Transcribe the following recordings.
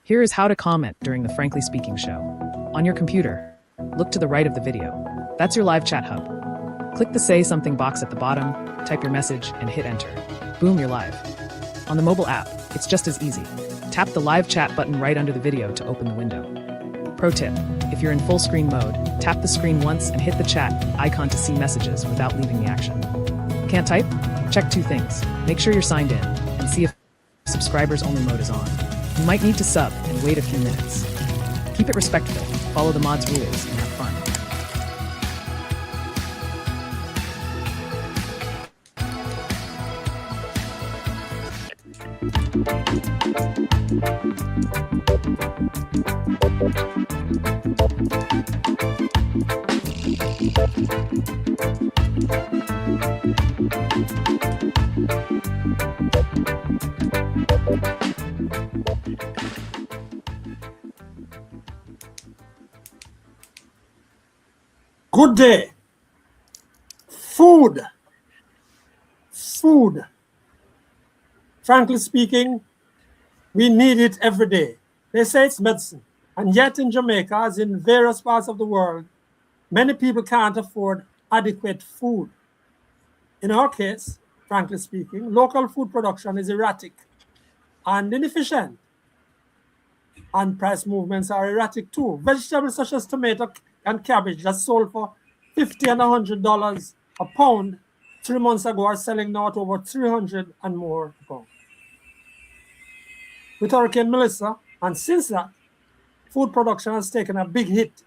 Here is how to comment during the Frankly Speaking show. On your computer, look to the right of the video. That's your live chat hub. Click the Say Something box at the bottom, type your message, and hit enter. Boom, you're live. On the mobile app, it's just as easy. Tap the live chat button right under the video to open the window. Pro tip, if you're in full screen mode, tap the screen once and hit the chat icon to see messages without leaving the action. Can't type? Check two things. Make sure you're signed in and see if subscribers only mode is on. You might need to sub and wait a few minutes. Keep it respectful, follow the mods' rules, and have fun. Good day. Food. Frankly speaking, we need it every day. They say it's medicine. And yet in Jamaica, as in various parts of the world, many people can't afford adequate food. In our case, frankly speaking, local food production is erratic and inefficient. And price movements are erratic too. Vegetables such as tomato and cabbage that sold for $50 and $100 a pound 3 months ago are selling now at over $300 and more a pound. With Hurricane Melissa, and since that, food production has taken a big hit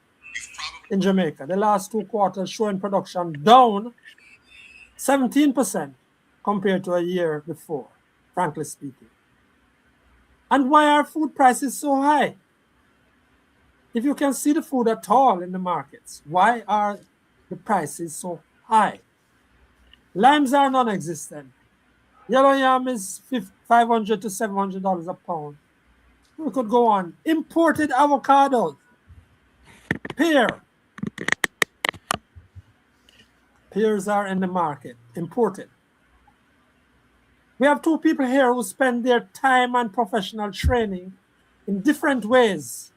in Jamaica. The last 2 quarters showing production down 17% compared to a year before, frankly speaking. And why are food prices so high? If you can see the food at all in the markets, why are the prices so high? Limes are non-existent. Yellow yam is $500 to $700 a pound. We could go on. Imported avocados. Pears are in the market, imported. We have 2 people here who spend their time and professional training in different ways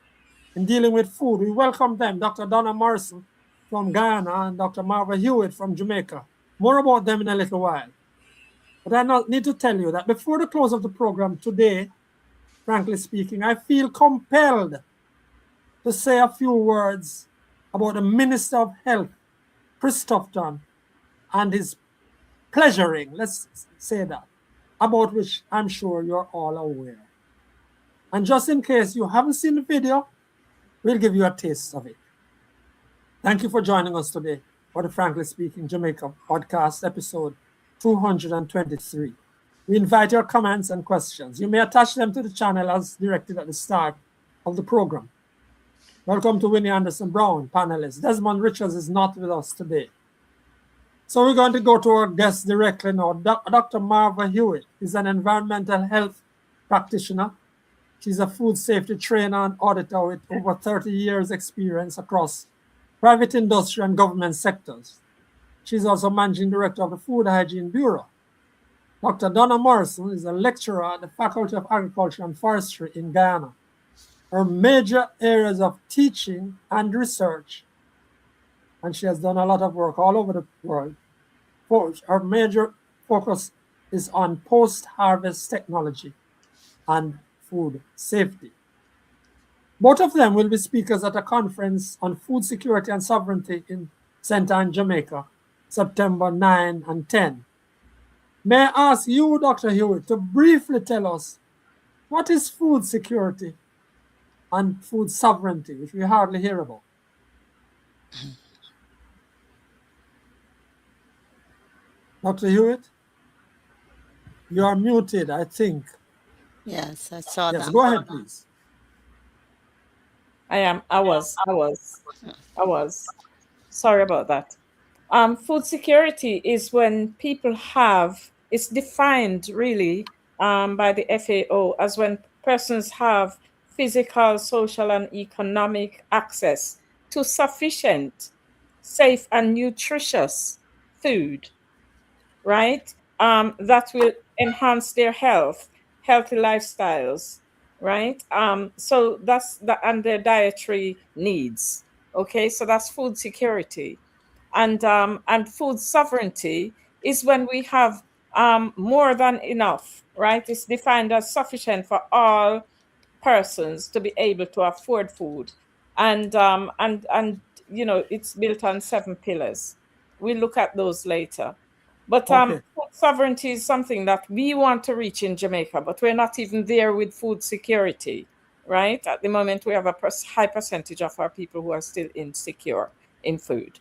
in dealing with food. We welcome them, Dr. Donna Morrison from Guyana and Dr. Marva Hewitt from Jamaica. More about them in a little while. But I need to tell you that before the close of the program today, frankly speaking, I feel compelled to say a few words about the Minister of Health, Chris Tufton, and his pleasuring, let's say that, about which I'm sure you're all aware. And just in case you haven't seen the video, we'll give you a taste of it. Thank you for joining us today for the Frankly Speaking Jamaica Podcast, episode 223. We invite your comments and questions. You may attach them to the channel as directed at the start of the program. Welcome to Winnie Anderson Brown, panelists. Desmond Richards is not with us today. So we're going to go to our guest directly now. Dr. Marva Hewitt is an environmental health practitioner. She's a food safety trainer and auditor with over 30 years experience across private industry and government sectors. She's also managing director of the Food Hygiene Bureau. Dr. Donna Morrison is a lecturer at the Faculty of Agriculture and Forestry in Guyana. Her major areas of teaching and research, and she has done a lot of work all over the world. Her major focus is on post-harvest technology and food safety. Both of them will be speakers at a conference on food security and sovereignty in St. Anne, Jamaica, September 9 and 10. May I ask you, Dr. Hewitt, to briefly tell us what is food security and food sovereignty, which we hardly hear about? Dr. Hewitt, you are muted, I think. Yes, I saw that. Yes, go ahead, please. I was. Sorry about that. Food security is when people have, it's defined really by the FAO as when persons have physical, social, and economic access to sufficient, safe, and nutritious food, right? That will enhance their health, healthy lifestyles, right? So that's and their dietary needs. Okay, so that's food security, and food sovereignty is when we have more than enough, right? It's defined as sufficient for all persons to be able to afford food, and it's built on 7 pillars. We'll look at those later. But Okay. food sovereignty is something that we want to reach in Jamaica, but we're not even there with food security, right? At the moment, we have a high percentage of our people who are still insecure in food.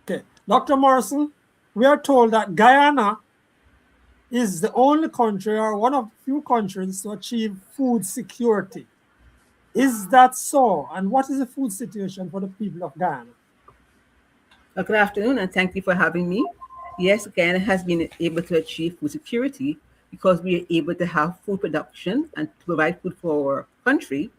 Okay. Dr. Morrison, we are told that Guyana is the only country or one of the few countries to achieve food security. Is that so? And what is the food situation for the people of Guyana? Good afternoon, and thank you for having me. Yes, Guyana has been able to achieve food security because we are able to have food production and to provide food for our country,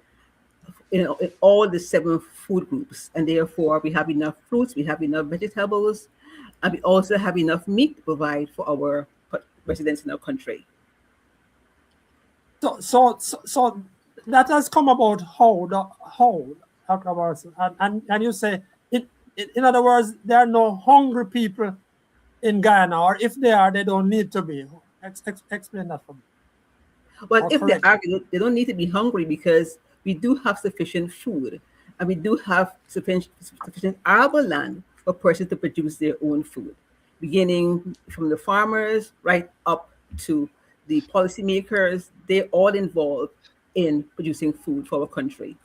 in all the 7 food groups. And therefore, we have enough fruits, we have enough vegetables, and we also have enough meat to provide for our residents in our country. So that has come about how, Dr. Morrison, and you say, in other words, there are no hungry people in Guyana, or if they are, they don't need to be. Explain that for me. Well, Or if they correct are, they don't need to be hungry because we do have sufficient food and we do have sufficient arable land for persons to produce their own food, beginning from the farmers right up to the policymakers. They're all involved in producing food for our country.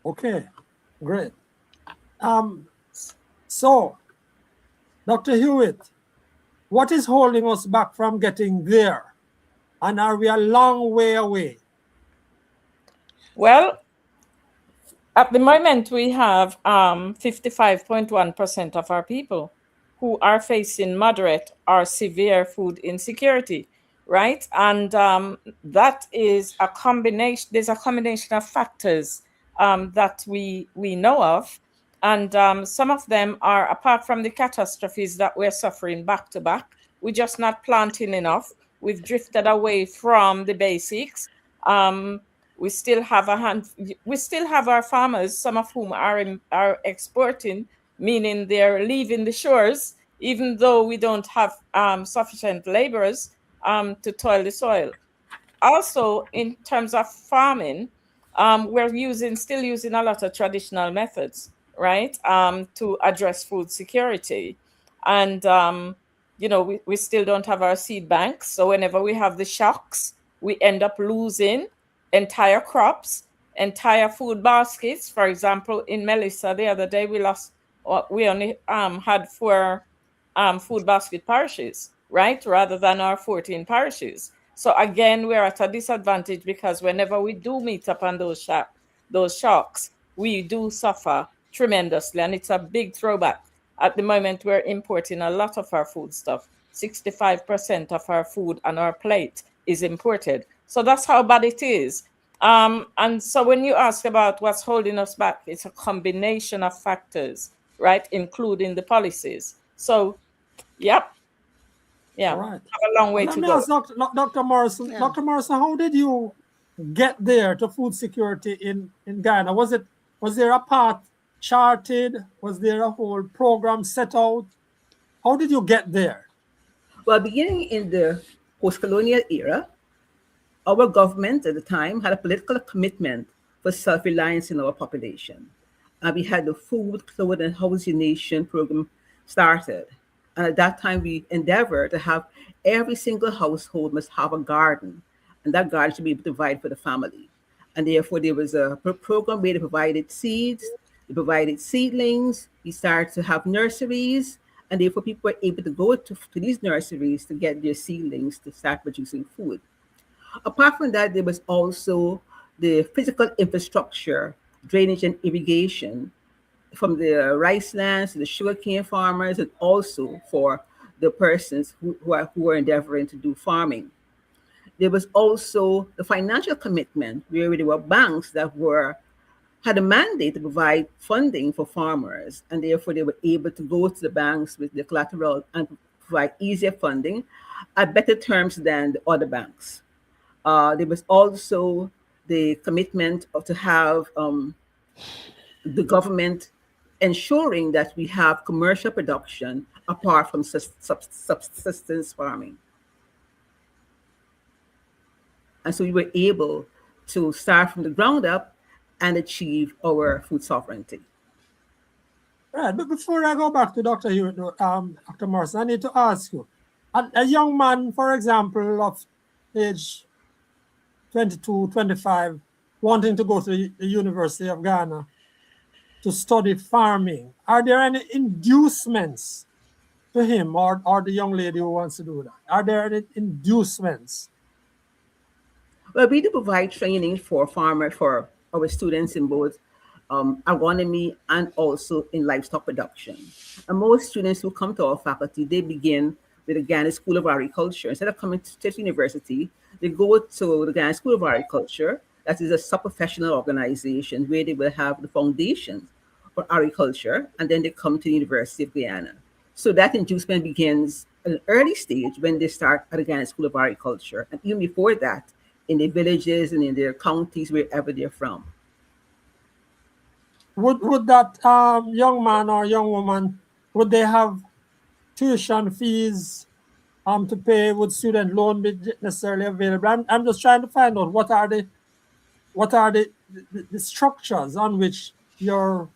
Okay, great. So, Dr. Hewitt, what is holding us back from getting there? And are we a long way away? Well, at the moment, we have 55.1% of our people who are facing moderate or severe food insecurity, right? And that is a combination. There's a combination of factors that we know of, and some of them are, apart from the catastrophes that we're suffering back to back, we're just not planting enough. We've drifted away from the basics. We still have our farmers, some of whom are exporting, meaning they're leaving the shores, even though we don't have sufficient laborers to toil the soil. Also, in terms of farming, we're still using a lot of traditional methods, right, to address food security. And we still don't have our seed banks. So whenever we have the shocks, we end up losing entire crops, entire food baskets. For example, in Melissa the other day, we only had 4 food basket parishes, right, rather than our 14 parishes. So again, we're at a disadvantage because whenever we do meet up on those shocks, we do suffer tremendously, and it's a big throwback. At the moment, we're importing a lot of our food stuff. 65% of our food on our plate is imported. So that's how bad it is. And so when you ask about what's holding us back, it's a combination of factors, right, including the policies. So, yep. Yeah, All right. have a long way Let to me go. ask Dr. Morrison. Yeah. Dr. Morrison, how did you get there to food security in Ghana? Was there a path charted? Was there a whole program set out? How did you get there? Well, beginning in the post-colonial era, our government at the time had a political commitment for self-reliance in our population. And we had the Food, Clothing, and Housing Nation program started. And at that time, we endeavored to have every single household must have a garden, and that garden should be able to provide for the family. And therefore, there was a program where they provided seeds, they provided seedlings, we started to have nurseries, and therefore people were able to go to these nurseries to get their seedlings to start producing food. Apart from that, there was also the physical infrastructure, drainage and irrigation from the rice lands to the sugarcane farmers, and also for the persons who are endeavoring to do farming. There was also the financial commitment where there were banks that had a mandate to provide funding for farmers, and therefore they were able to go to the banks with the collateral and provide easier funding at better terms than the other banks. There was also the commitment to have the government ensuring that we have commercial production apart from subsistence farming. And so we were able to start from the ground up and achieve our food sovereignty. Right, but before I go back to Dr. Hewitt, Dr. Morrison, I need to ask you, a young man, for example, of age 22, 25, wanting to go to the University of Ghana to study farming, are there any inducements to him or the young lady who wants to do that? Are there any inducements? Well, we do provide training for farmers, for our students in both agronomy and also in livestock production. And most students who come to our faculty, they begin with the Ghana School of Agriculture. Instead of coming to State University, they go to the Ghana School of Agriculture. That is a sub-professional organization where they will have the foundations for agriculture, and then they come to the University of Guyana. So that inducement begins at an early stage when they start at the Ghana School of Agriculture, and even before that, in the villages and in their counties, wherever they're from. Would that young man or young woman, would they have tuition fees to pay? Would student loan be necessarily available? I'm just trying to find out what are the structures on which your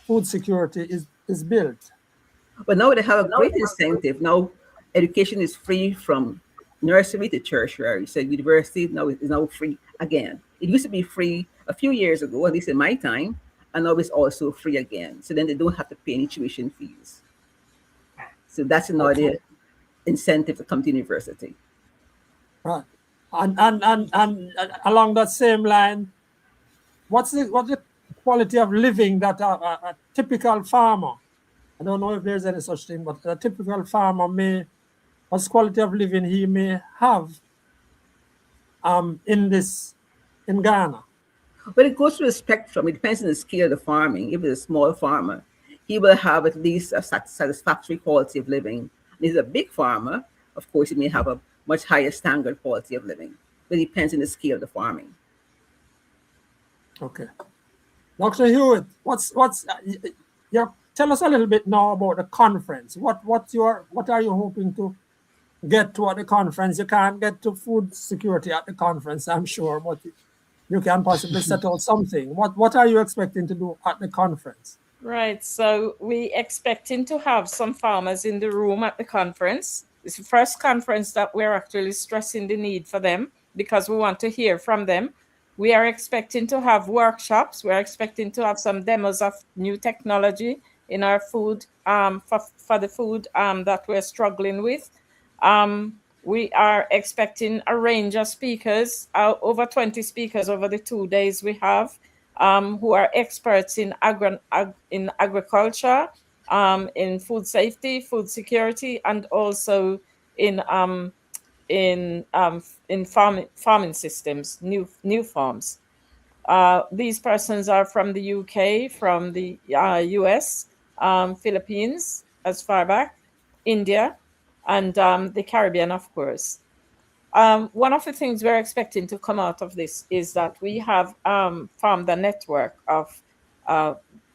food security is built. But now they have a great incentive. Now education is free from nursery to tertiary. So university now is now free again. It used to be free a few years ago, at least in my time, and now it's also free again. So then they don't have to pay any tuition fees. So that's another incentive to come to university. Right. And along that same line, what's the quality of living that a typical farmer, I don't know if there's any such thing, but a typical farmer what's quality of living he may have in Ghana? But it goes through a spectrum. It depends on the scale of the farming. If it's a small farmer, he will have at least a satisfactory quality of living. If he's a big farmer, of course, he may have a much higher standard quality of living. But it depends on the scale of the farming. Okay. Dr. Hewitt, tell us a little bit now about the conference. What are you hoping to get to at the conference? You can't get to food security at the conference, I'm sure, but you can possibly set out something. What are you expecting to do at the conference? Right. So we expecting to have some farmers in the room at the conference. It's the first conference that we're actually stressing the need for them because we want to hear from them. We are expecting to have workshops. We're expecting to have some demos of new technology in our food for the food that we're struggling with. We are expecting a range of speakers, over 20 speakers over the 2 days we have, who are experts in agriculture, in food safety, food security, and also in farming systems, new farms. These persons are from the UK, from the US, Philippines, as far back, India, and the Caribbean, of course. One of the things we're expecting to come out of this is that we have formed a network of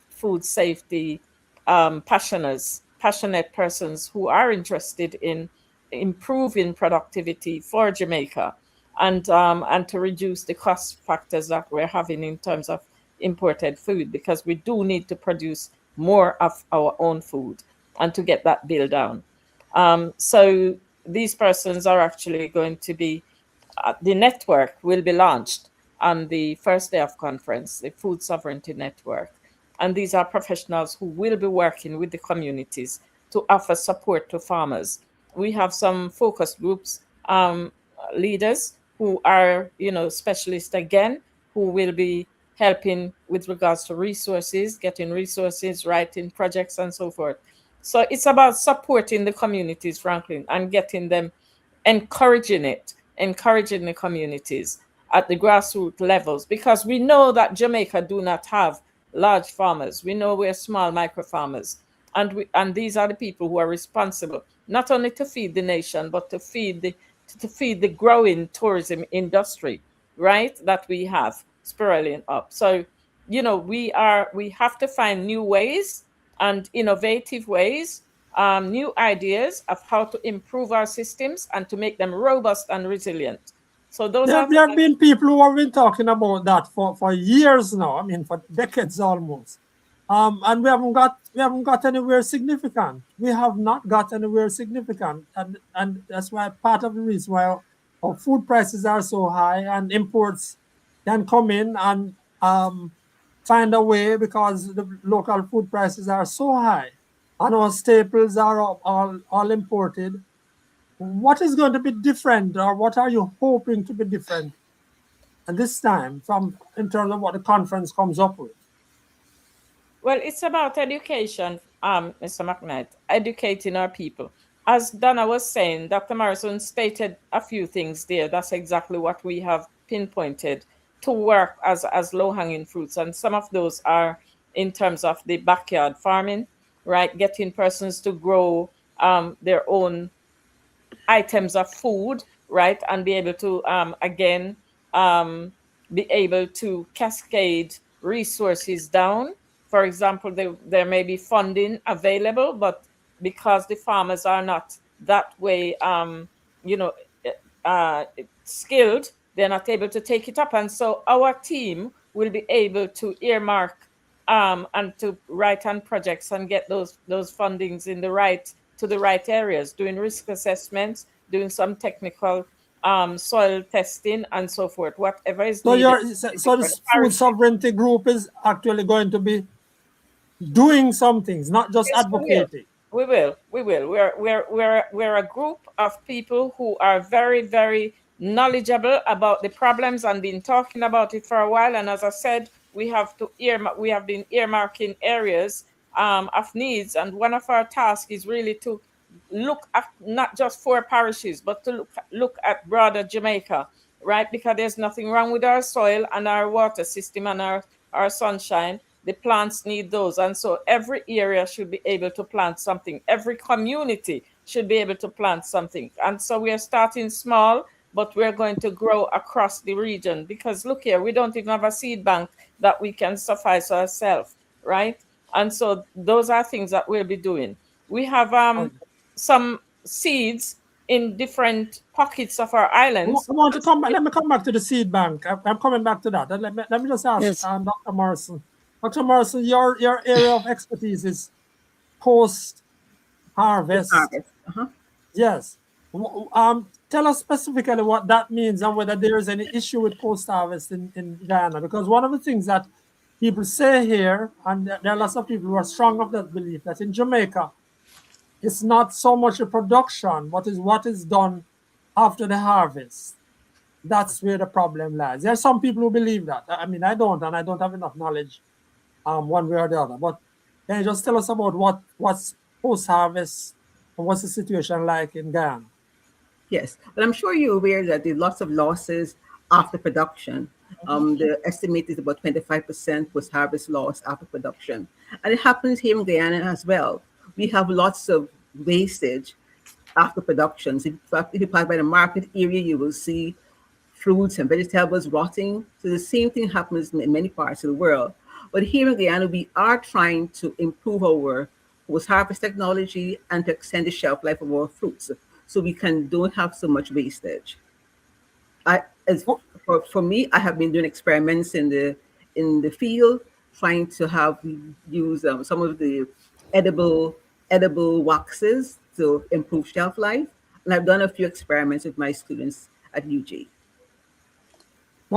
food safety passionate persons who are interested in improving productivity for Jamaica and to reduce the cost factors that we're having in terms of imported food, because we do need to produce more of our own food and to get that bill down. So these persons are actually going to be, the network will be launched on the first day of conference, the Food Sovereignty Network. And these are professionals who will be working with the communities to offer support to farmers. We have some focus groups, leaders who are, specialists again, who will be helping with regards to resources, getting resources, writing projects, and so forth. So it's about supporting the communities, Franklin, and getting them, encouraging the communities at the grassroots levels, because we know that Jamaica do not have large farmers. We know we're small micro farmers, and these are the people who are responsible not only to feed the nation, but to feed to feed the growing tourism industry, right? That we have spiraling up. So, we have to find new ways and innovative ways, new ideas of how to improve our systems and to make them robust and resilient. So those There are have been people who have been talking about that for years now. I mean, for decades almost. And we haven't got anywhere significant. We have not got anywhere significant, and that's why part of the reason why our food prices are so high and imports can come in and find a way because the local food prices are so high, and our staples are all imported. What is going to be different, or what are you hoping to be different, and this time in terms of what the conference comes up with? Well, it's about education, Mr. McKnight, educating our people. As Donna was saying, Dr. Morrison stated a few things there. That's exactly what we have pinpointed to work as low-hanging fruits. And some of those are in terms of the backyard farming, right? Getting persons to grow their own items of food, right? And be able to, be able to cascade resources down. For example, there may be funding available, but because the farmers are not that way, skilled, they're not able to take it up. And so our team will be able to earmark and to write on projects and get those fundings to the right areas, doing risk assessments, doing some technical soil testing and so forth, whatever is needed. So this food sovereignty group is actually going to be doing some things, not just advocating. We will. We're a group of people who are very, very knowledgeable about the problems and been talking about it for a while. And as I said, we have been earmarking areas of needs. And one of our tasks is really to look at not just 4 parishes, but to look at broader Jamaica, right? Because there's nothing wrong with our soil and our water system and our sunshine. The plants need those. And so every area should be able to plant something. Every community should be able to plant something. And so we are starting small, but we're going to grow across the region. Because look here, we don't even have a seed bank that we can suffice ourselves, right? And so those are things that we'll be doing. We have some seeds in different pockets of our islands. I want to come back. Let me come back to the seed bank. I'm coming back to that. Let me just ask Yes. Dr. Morrison. Dr. Morrison, your area of expertise is post-harvest. Yes. Tell us specifically what that means and whether there is any issue with post-harvest in Guyana. Because one of the things that people say here, and there are lots of people who are strong of that belief, that in Jamaica, it's not so much a production, but is what is done after the harvest. That's where the problem lies. There are some people who believe that. I mean, I don't, and I don't have enough knowledge one way or the other. But can you just tell us about what's post-harvest and what's the situation like in Guyana? Yes, but I'm sure you're aware that there are lots of losses after production. The estimate is about 25% post-harvest loss after production. And it happens here in Guyana as well. We have lots of wastage after productions. If you pass by the market area, you will see fruits and vegetables rotting. So the same thing happens in many parts of the world. But here in Guyana, we are trying to improve our post-harvest technology and to extend the shelf life of our fruits, so we don't have so much wastage. For me, I have been doing experiments in the field, trying to use some of the edible waxes to improve shelf life, and I've done a few experiments with my students at UG.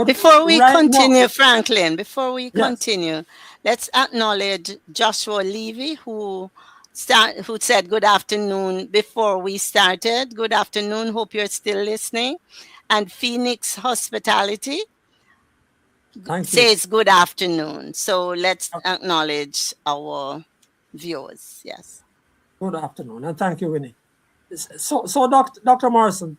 Before we continue, Franklin, continue, let's acknowledge Joshua Levy, who said good afternoon before we started. Good afternoon. Hope you're still listening. And Phoenix Hospitality says good afternoon. So let's acknowledge our viewers. Yes. Good afternoon, and thank you, Winnie. So Dr. Morrison,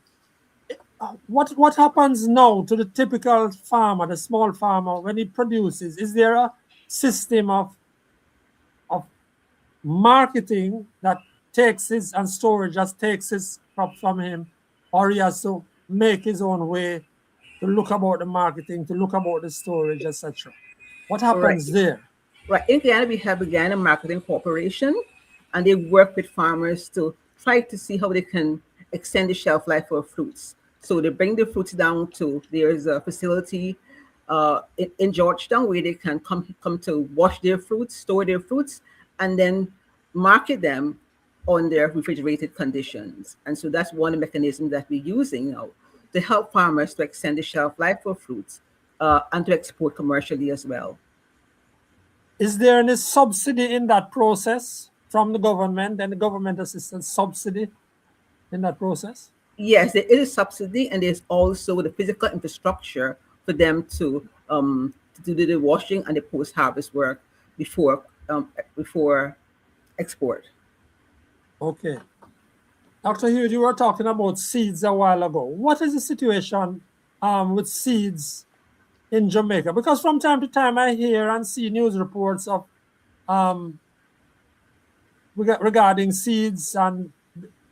what happens now to the typical farmer, the small farmer, when he produces? Is there a system of marketing that takes his crop from him or he has to make his own way to look about the marketing, to look about the storage, etc.? What happens there? Right. In Guyana, we have the Guyana Marketing Corporation, and they work with farmers to try to see how they can extend the shelf life for fruits. So they bring the fruits down to, there's a facility in Georgetown where they can come to wash their fruits, store their fruits, and then market them on their refrigerated conditions. And so that's one mechanism that we're using now to help farmers to extend the shelf life for fruits and to export commercially as well. Is there any subsidy in that process from the government, and the government assistance subsidy in that process? Yes, there is a subsidy, and there's also the physical infrastructure for them to do the washing and the post-harvest work before export. Okay. Dr. Hughes, you were talking about seeds a while ago. What is the situation with seeds in Jamaica? Because from time to time I hear and see news reports of regarding seeds and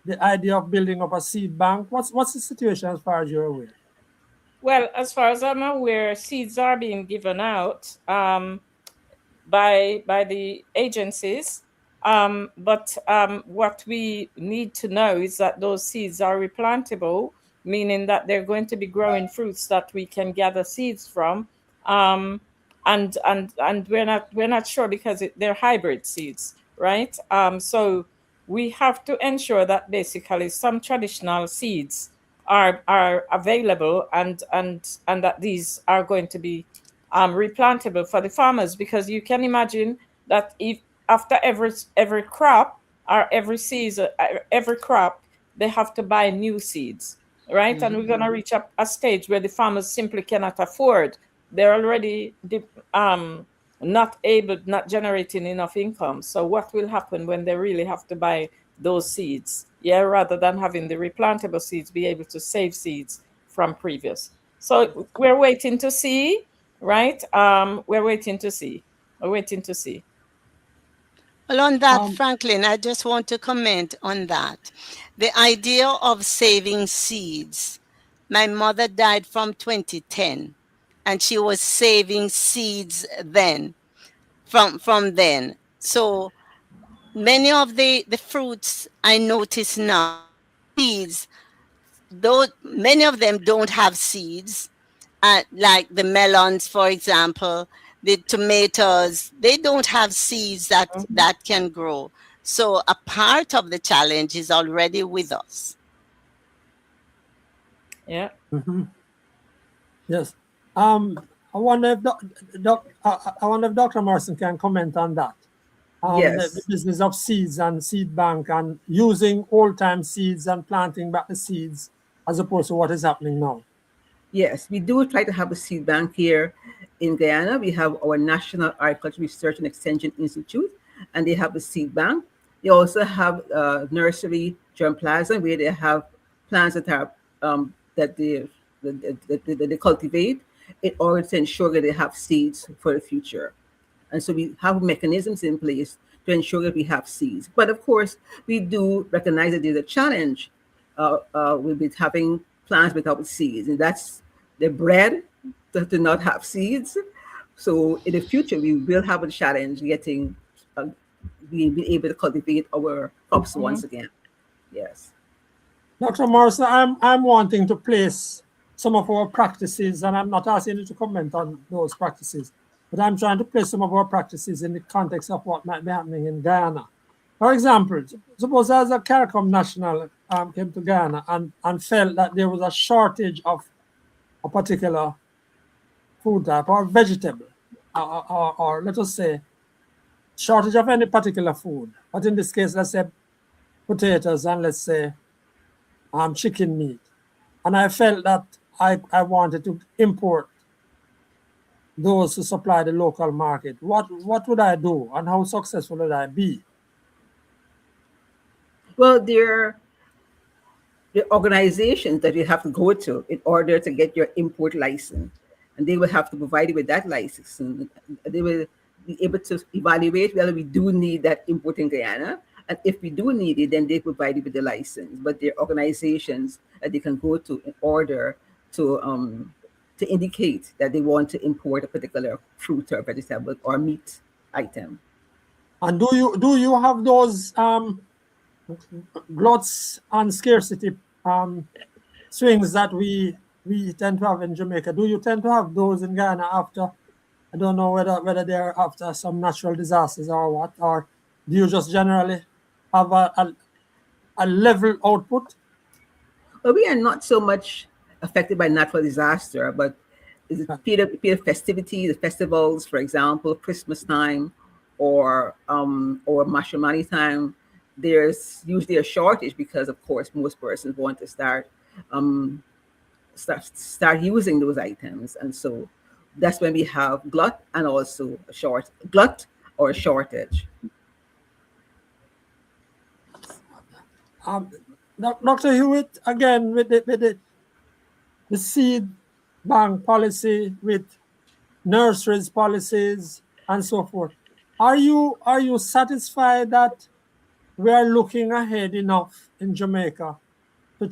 the idea of building up a seed bank. What's the situation as far as you're aware? Well, as far as I'm aware, seeds are being given out by the agencies. But what we need to know is that those seeds are replantable, meaning that they're going to be growing fruits that we can gather seeds from. And we're not sure because they're hybrid seeds, right? So we have to ensure that basically some traditional seeds are available and that these are going to be replantable for the farmers, because you can imagine that if after every crop or every season, every crop, they have to buy new seeds, right? Mm-hmm. And we're going to reach a stage where the farmers simply cannot afford. They're already not generating enough income. So what will happen when they really have to buy those seeds? Yeah, rather than having the replantable seeds, be able to save seeds from previous. So we're waiting to see, right? We're waiting to see. Well, on that, Franklin, I just want to comment on that. The idea of saving seeds. My mother died from 2010, and she was saving seeds then, from then. So many of the fruits I notice now, seeds, though many of them don't have seeds, like the melons, for example. The tomatoes, they don't have seeds that can grow. So a part of the challenge is already with us. Yeah. Mm-hmm. Yes. I wonder if Dr. Morrison can comment on that. Yes. The business of seeds and seed bank and using old-time seeds and planting back the seeds as opposed to what is happening now. Yes, we do try to have a seed bank here in Guyana. We have our National Agriculture Research and Extension Institute, and they have a seed bank. They also have nursery germplasm where they have plants that are that they cultivate in order to ensure that they have seeds for the future. And so we have mechanisms in place to ensure that we have seeds. But of course, we do recognize that there's a challenge with having plants without seeds, and that's the bread that do not have seeds. So in the future, we will have a challenge getting being able to cultivate our crops once again. Yes. Dr. Morrison, I'm wanting to place some of our practices, and I'm not asking you to comment on those practices, but I'm trying to place some of our practices in the context of what might be happening in Guyana. For example, suppose as a CARICOM national came to Guyana and felt that there was a shortage of a particular food type or vegetable, or let us say, shortage of any particular food. But in this case, let's say potatoes and let's say chicken meat. And I felt that I wanted to import those to supply the local market. What would I do and how successful would I be? Well, there are organizations that you have to go to in order to get your import license. And they will have to provide you with that license. And they will be able to evaluate whether we do need that import in Guyana. And if we do need it, then they provide you with the license. But there are organizations that they can go to in order to indicate that they want to import a particular fruit or vegetable or meat item. And do you have those gluts and scarcity swings that we tend to have in Jamaica? Do you tend to have those in Ghana after? I don't know whether they're after some natural disasters or what, or do you just generally have a level output? Well, we are not so much affected by natural disaster, but is it period festivities, the festivals, for example, Christmas time or Mashramani time, there's usually a shortage because, of course, most persons want to start using those items, and so that's when we have glut and also glut or a shortage. Dr. Hewitt, again with the seed bank policy, with nurseries policies and so forth. Are you satisfied that we are looking ahead enough in Jamaica to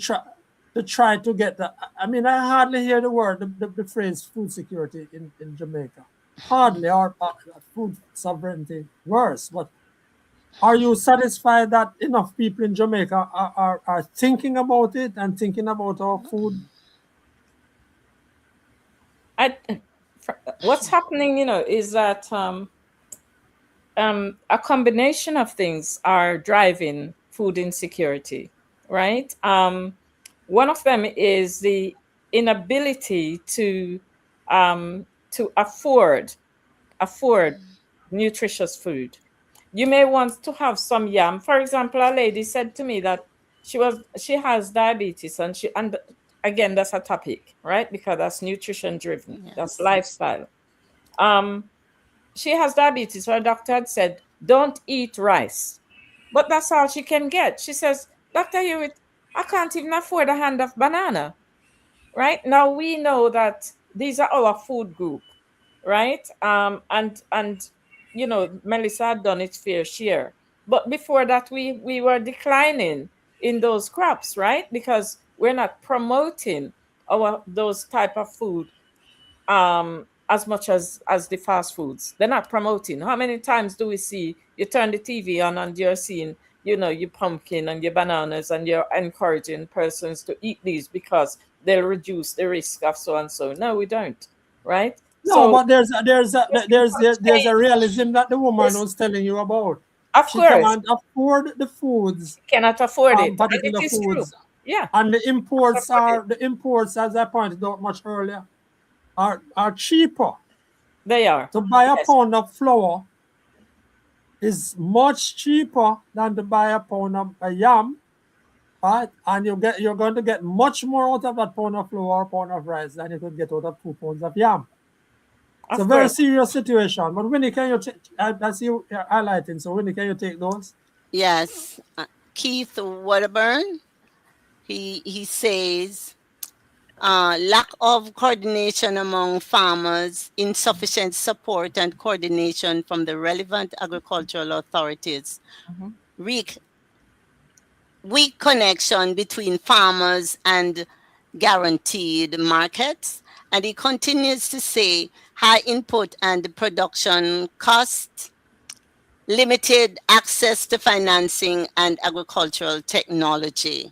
try to get that? I mean, I hardly hear the phrase food security in Jamaica. Hardly, or food sovereignty, worse. But are you satisfied that enough people in Jamaica are thinking about it and thinking about our food? What's happening, is that a combination of things are driving food insecurity, right? One of them is the inability to afford nutritious food. You may want to have some yam. For example, a lady said to me that she has diabetes, and again, that's a topic, right? Because that's nutrition driven, yes. That's lifestyle. She has diabetes. Her doctor had said, don't eat rice. But that's all she can get. She says, Dr. Hewitt, I can't even afford a hand of banana. Right? Now we know that these are our food group, right? And Melissa had done its fair share. But before that, we were declining in those crops, right? Because we're not promoting those type of food as much as the fast foods. They're not promoting. How many times do we see you turn the TV on and you're seeing, your pumpkin and your bananas, and you're encouraging persons to eat these because they'll reduce the risk of so and so? No, we don't, right? No, but there's a realism that the woman was telling you about. Of course, she cannot afford the foods. Cannot afford it. Particular and it is foods. True. Yeah. And the imports, as I pointed out much earlier, are cheaper. They are. To buy a pound of flour is much cheaper than to buy a pound of yam, right? And you're going to get much more out of that pound of flour or pound of rice than you could get out of 2 pounds of yam. It's a very serious situation. But Winnie, can you that's you highlighting? So Winnie, can you take those? Yes, Keith Wedderburn. He says lack of coordination among farmers, insufficient support and coordination from the relevant agricultural authorities, weak connection between farmers and guaranteed markets. And he continues to say high input and production costs, limited access to financing and agricultural technology.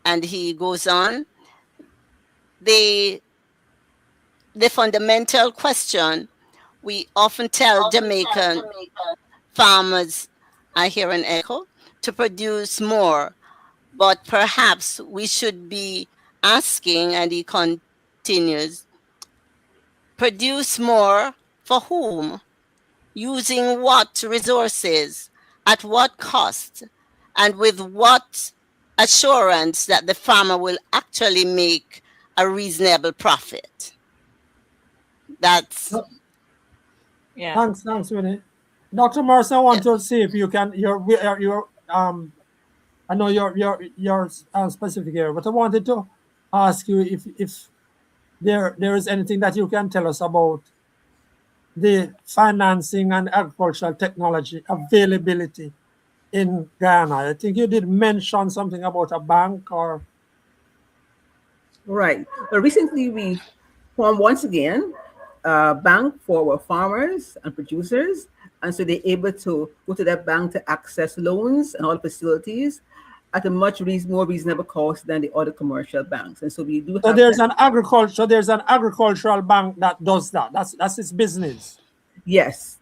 And he goes on, the fundamental question we often tell Jamaican farmers, I hear an echo, to produce more, but perhaps we should be asking, and he continues, produce more for whom? Using what resources? At what cost? And with what assurance that the farmer will actually make a reasonable profit? That's Thanks, Winnie. Dr. Morrison, I want to see if you can. I know you're specific here, but I wanted to ask you if there is anything that you can tell us about the financing and agricultural technology availability in Ghana. I think you did mention something about a bank or... Right. Well, recently we formed once again a bank for our farmers and producers. And so they're able to go to that bank to access loans and all facilities at a much more reasonable cost than the other commercial banks. And so we do have... So there's an agricultural bank that does that. That's its business. Yes.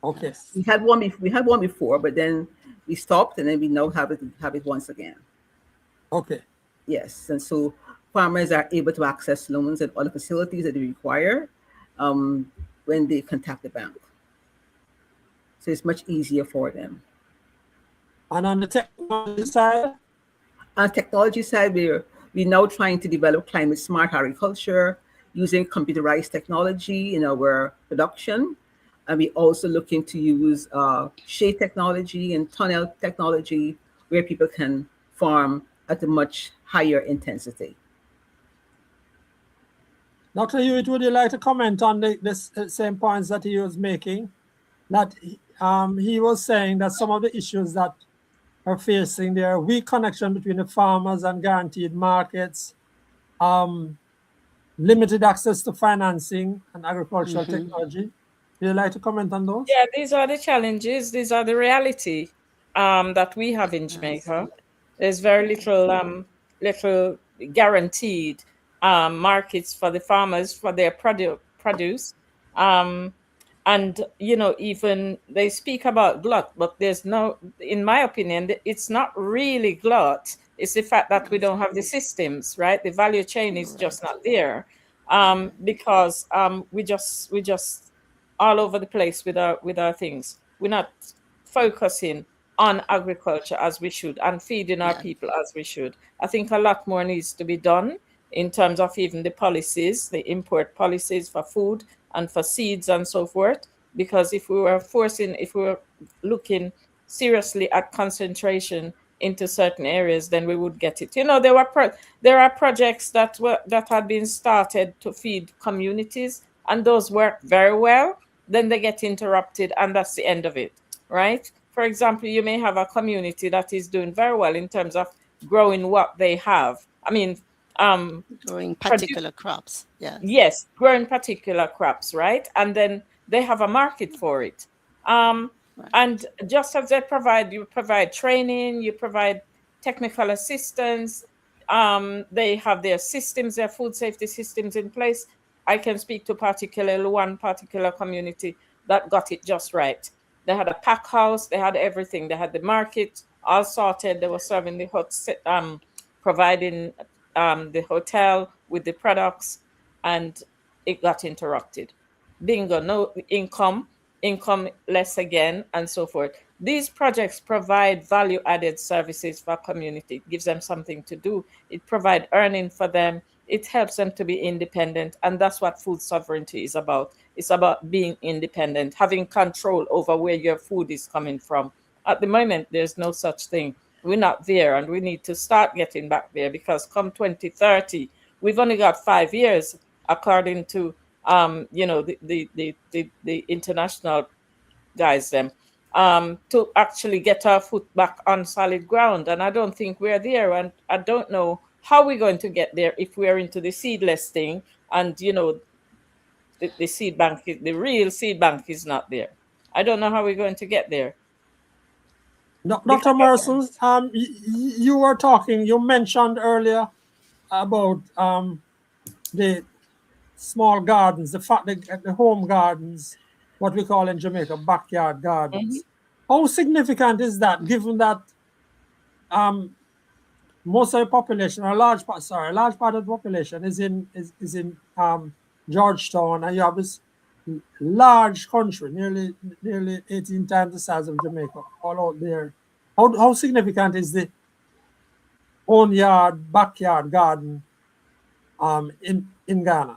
Okay. We had one before, but then we stopped, and then we now have it once again. Okay. Yes. And so farmers are able to access loans and other facilities that they require when they contact the bank. So it's much easier for them. And on the technology side? On the technology side, we're now trying to develop climate smart agriculture using computerized technology in our production. And we're also looking to use shade technology and tunnel technology where people can farm at a much higher intensity. Dr. Hewitt, would you like to comment on the same points that he was making? That he was saying that some of the issues that are facing their weak connection between the farmers and guaranteed markets, limited access to financing and agricultural technology. Would you like to comment on those? Yeah, these are the challenges. These are the reality that we have in Jamaica. There's very little guaranteed markets for the farmers for their produce. And, even they speak about glut, but there's no, in my opinion, it's not really glut. It's the fact that we don't have the systems, right? The value chain is just not there because we just all over the place with our things. We're not focusing on agriculture as we should and feeding our people as we should. I think a lot more needs to be done in terms of even the policies, the import policies for food and for seeds and so forth, because if we were looking seriously at concentration into certain areas, then we would get it. There are projects that had been started to feed communities, and those work very well. Then they get interrupted, and that's the end of it, right? For example, you may have a community that is doing very well in terms of growing what they have. I mean, growing particular crops. Yeah. Yes, growing particular crops, right? And then they have a market for it. Right. And just as you provide training, you provide technical assistance. They have their systems, their food safety systems in place. I can speak to particularly one particular community that got it just right. They had a pack house, they had everything. They had the market all sorted. They were serving the providing the hotel with the products, and it got interrupted. Bingo, no income less again, and so forth. These projects provide value-added services for community. It gives them something to do. It provides earning for them. It helps them to be independent, and that's what food sovereignty is about. It's about being independent, having control over where your food is coming from. At the moment, there's no such thing. We're not there, and we need to start getting back there, because come 2030, we've only got 5 years, according to the international guys to actually get our foot back on solid ground. And I don't think we're there, and I don't know how we're going to get there if we're into the seedless thing, and the seed bank, the real seed bank is not there. I don't know how we're going to get there. Dr. Morrison, you mentioned earlier about the small gardens, the home gardens, what we call in Jamaica backyard gardens. How significant is that, given that most of the population, a large part of the population is in Georgetown, and you have this large country, nearly 18 times the size of Jamaica, all out there. How significant is the own yard, backyard garden in Ghana?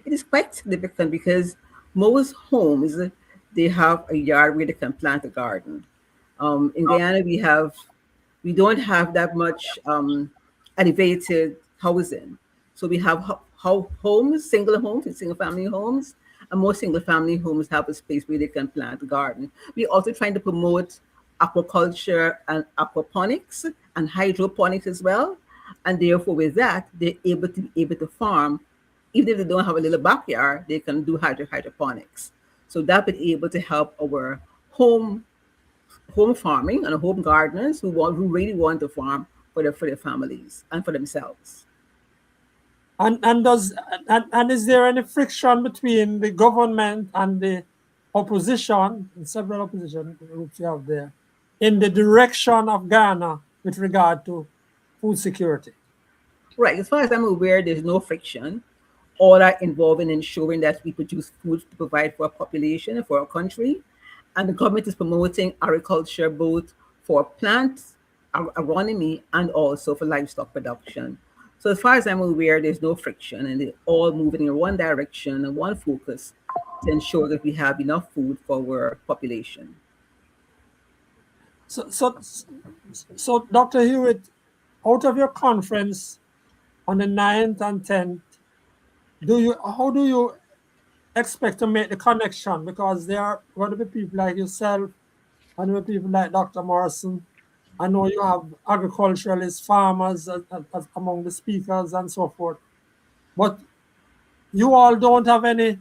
It is quite significant because most homes, they have a yard where they can plant a garden. In Guyana, we don't have that much elevated housing. So we have homes, single family homes, and most single family homes have a space where they can plant a garden. We're also trying to promote aquaculture and aquaponics and hydroponics as well. And therefore, with that, they're able to farm. Even if they don't have a little backyard, they can do hydroponics. So that would be able to help our home farming and home gardeners who really want to farm for their families and for themselves. And is there any friction between the government and the opposition, several opposition groups you have there, in the direction of Ghana with regard to food security? Right. As far as I'm aware, there's no friction. All are involved in ensuring that we produce food to provide for our population and for our country. And the government is promoting agriculture both for plant agronomy and also for livestock production. So as far as I'm aware, there's no friction, and they're all moving in one direction and one focus to ensure that we have enough food for our population. So Dr. Hewitt, out of your conference on the 9th and 10th, how do you expect to make the connection? Because there are going to be people like yourself, and there are people like Dr. Morrison. I know you have agriculturalists, farmers as among the speakers and so forth. But you all don't have any,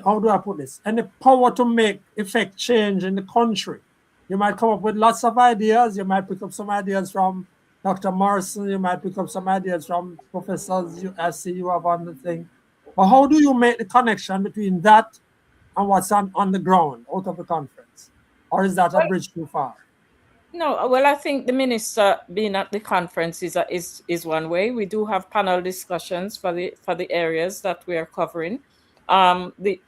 how do I put this, any power to effect change in the country. You might come up with lots of ideas. You might pick up some ideas from Dr. Morrison. You might pick up some ideas from professors I see you have on the thing. But how do you make the connection between that and what's on the ground out of the conference? Or is that a bridge too far? No, well, I think the minister being at the conference is one way. We do have panel discussions for the areas that we are covering. The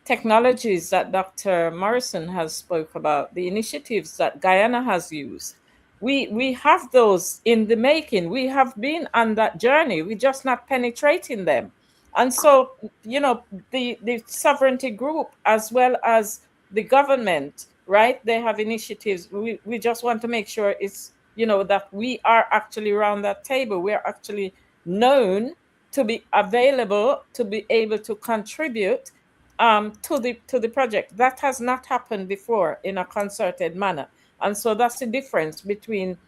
technologies that Dr. Morrison has spoke about, the initiatives that Guyana has used, we have those in the making. We have been on that journey. We're just not penetrating them. And so, the sovereignty group as well as the government, right? They have initiatives. We just want to make sure it's, that we are actually around that table. We are actually known to be available, to be able to contribute to the project. That has not happened before in a concerted manner. And so that's the difference between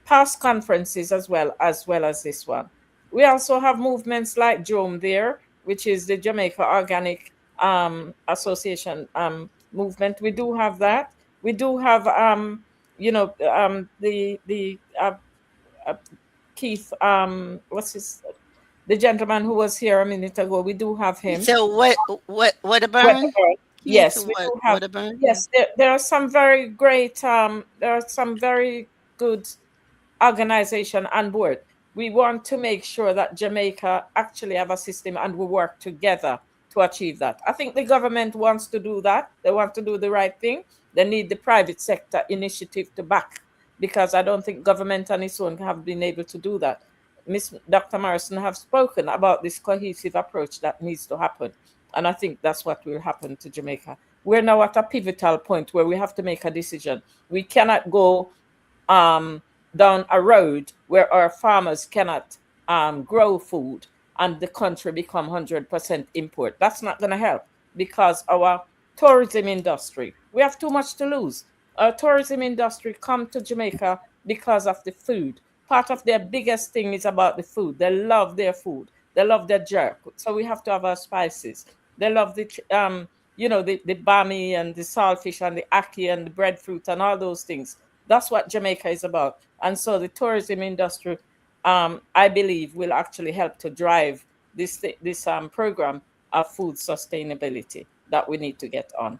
past conferences as well as this one. We also have movements like JOAM there, which is the Jamaica Organic Association movement. We do have that. We do have, Keith, the gentleman who was here a minute ago. We do have him. So what about? Yes, we do have. Yes, there are some very great. There are some very good organization on board. We want to make sure that Jamaica actually have a system and we work together to achieve that. I think the government wants to do that. They want to do the right thing. They need the private sector initiative to back, because I don't think government on its own have been able to do that. Dr. Morrison have spoken about this cohesive approach that needs to happen. And I think that's what will happen to Jamaica. We're now at a pivotal point where we have to make a decision. We cannot go down a road where our farmers cannot grow food and the country become 100% import. That's not going to help, because our tourism industry, we have too much to lose. Our tourism industry come to Jamaica because of the food. Part of their biggest thing is about the food. They love their food. They love their jerk. So we have to have our spices. They love the bami and the saltfish and the ackee and the breadfruit and all those things. That's what Jamaica is about. And so the tourism industry, I believe, will actually help to drive this program of food sustainability that we need to get on.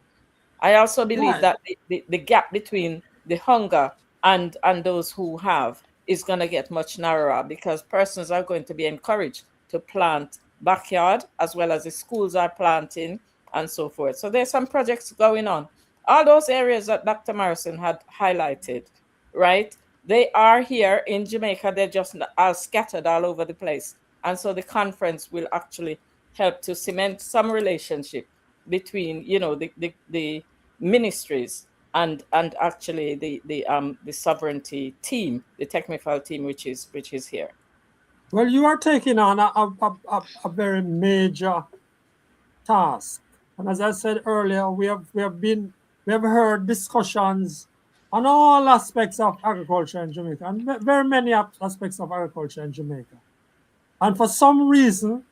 I also believe that the gap between the hunger and those who have is going to get much narrower, because persons are going to be encouraged to plant backyard as well as the schools are planting and so forth. So there's some projects going on. All those areas that Dr. Morrison had highlighted, right? They are here in Jamaica. They're just all scattered all over the place. And so the conference will actually help to cement some relationship between, the ministries and actually the sovereignty team, the technical team, which is here. Well, you are taking on a very major task And as I said earlier, we have heard discussions on all aspects of agriculture in Jamaica, and very many aspects of agriculture in Jamaica. And for some reason,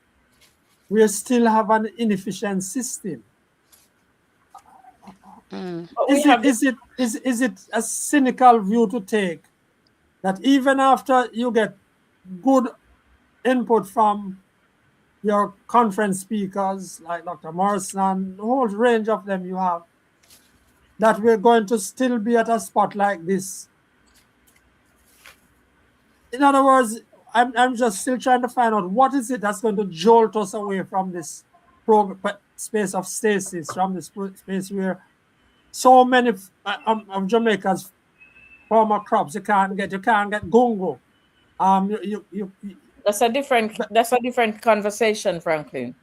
we still have an inefficient system. Is it a cynical view to take that even after you get good input from your conference speakers like Dr. Morrison and the whole range of them you have, that we're going to still be at a spot like this? In other words, I'm just still trying to find out what is it that's going to jolt us away from this space of stasis, from this space where so many of Jamaica's former crops you can't get gungo. That's a different conversation, Franklin.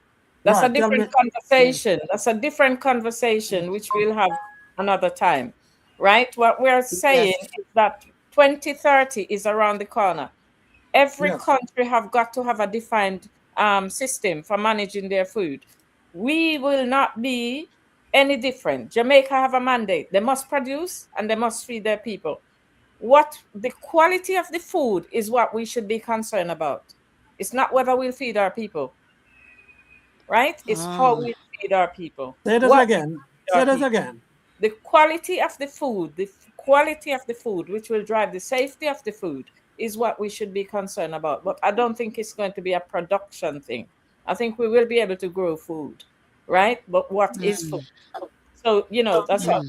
That's Right, a different conversation. That's a different conversation, which we'll have another time, right? What we're saying is that 2030 is around the corner. Every country have got to have a defined system for managing their food. We will not be any different. Jamaica have a mandate. They must produce and they must feed their people. What the quality of the food is what we should be concerned about. It's not whether we'll feed our people, right? It's how we feed our people. Say that again. The quality of the food, which will drive the safety of the food, is what we should be concerned about. But I don't think it's going to be a production thing. I think we will be able to grow food, right? But what is food? So, that's a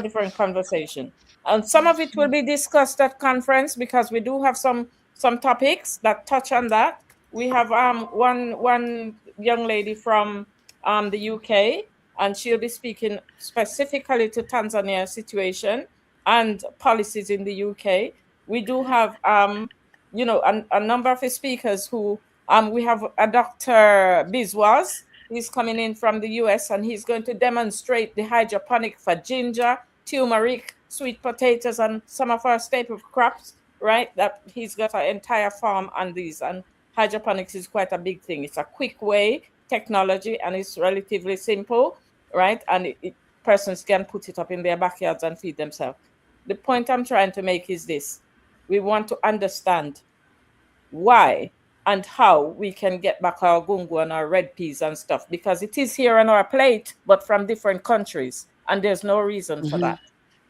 different conversation. And some of it will be discussed at conference because we do have some topics that touch on that. We have one young lady from the UK, and she'll be speaking specifically to Tanzania situation and policies in the UK. We do have a number of speakers who we have a Dr. Bizwas. He's coming in from the US, and he's going to demonstrate the hydroponic for ginger, turmeric, sweet potatoes, and some of our staple crops, right? That he's got an entire farm on these, and hydroponics is quite a big thing. It's a quick way technology, and it's relatively simple, right? And persons can put it up in their backyards and feed themselves. The point I'm trying to make is this. We want to understand why and how we can get back our gungo and our red peas and stuff, because it is here on our plate, but from different countries, and there's no reason for that.